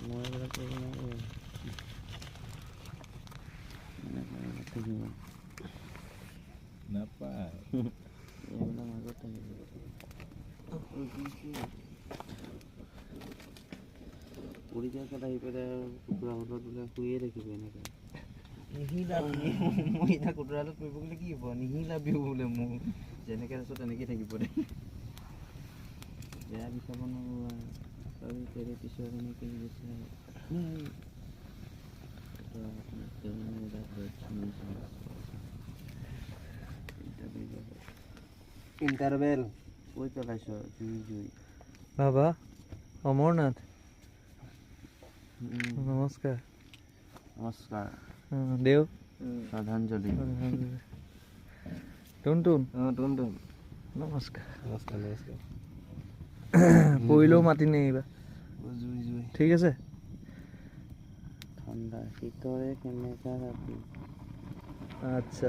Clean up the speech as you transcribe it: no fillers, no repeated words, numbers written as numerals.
মই এইবিলাক কৰিব নোৱাৰোঁ। নাপায় এইবিলাক মাজত থাকিব। উৰি যোৱা কাত আহি পেলাই কুকুৰা ঘৰত বোলে শুয়ে থাকিব এনেকৈ। নিহিলাবি মই এতিয়া কুকুৰাটো কৰিব গ'লে কি হ'ব, নিহিলাবি বোলে মোৰ যেনেকৈ আছোঁ তেনেকৈ থাকিব দে। বেয়া বিচাব নোৱাৰোঁ আৰু তেৰে পিছত এনেকৈ গৈছে। ইণ্টাৰভেল কৈ পেলাইছ জুই জুই। বাবা অমৰনাথ নমস্কাৰ। নমস্কাৰ। দেও শ্ৰদ্ধাঞ্জলি। টুনটুন অঁ টুনটুন নমস্কাৰ। নমস্কাৰ নমস্কাৰ। পৰিলেও মাতি নেৰিবা, জুই জুই ঠিক আছে। ঠাণ্ডা শীতৰে কেনেকা ৰাতি। আচ্ছা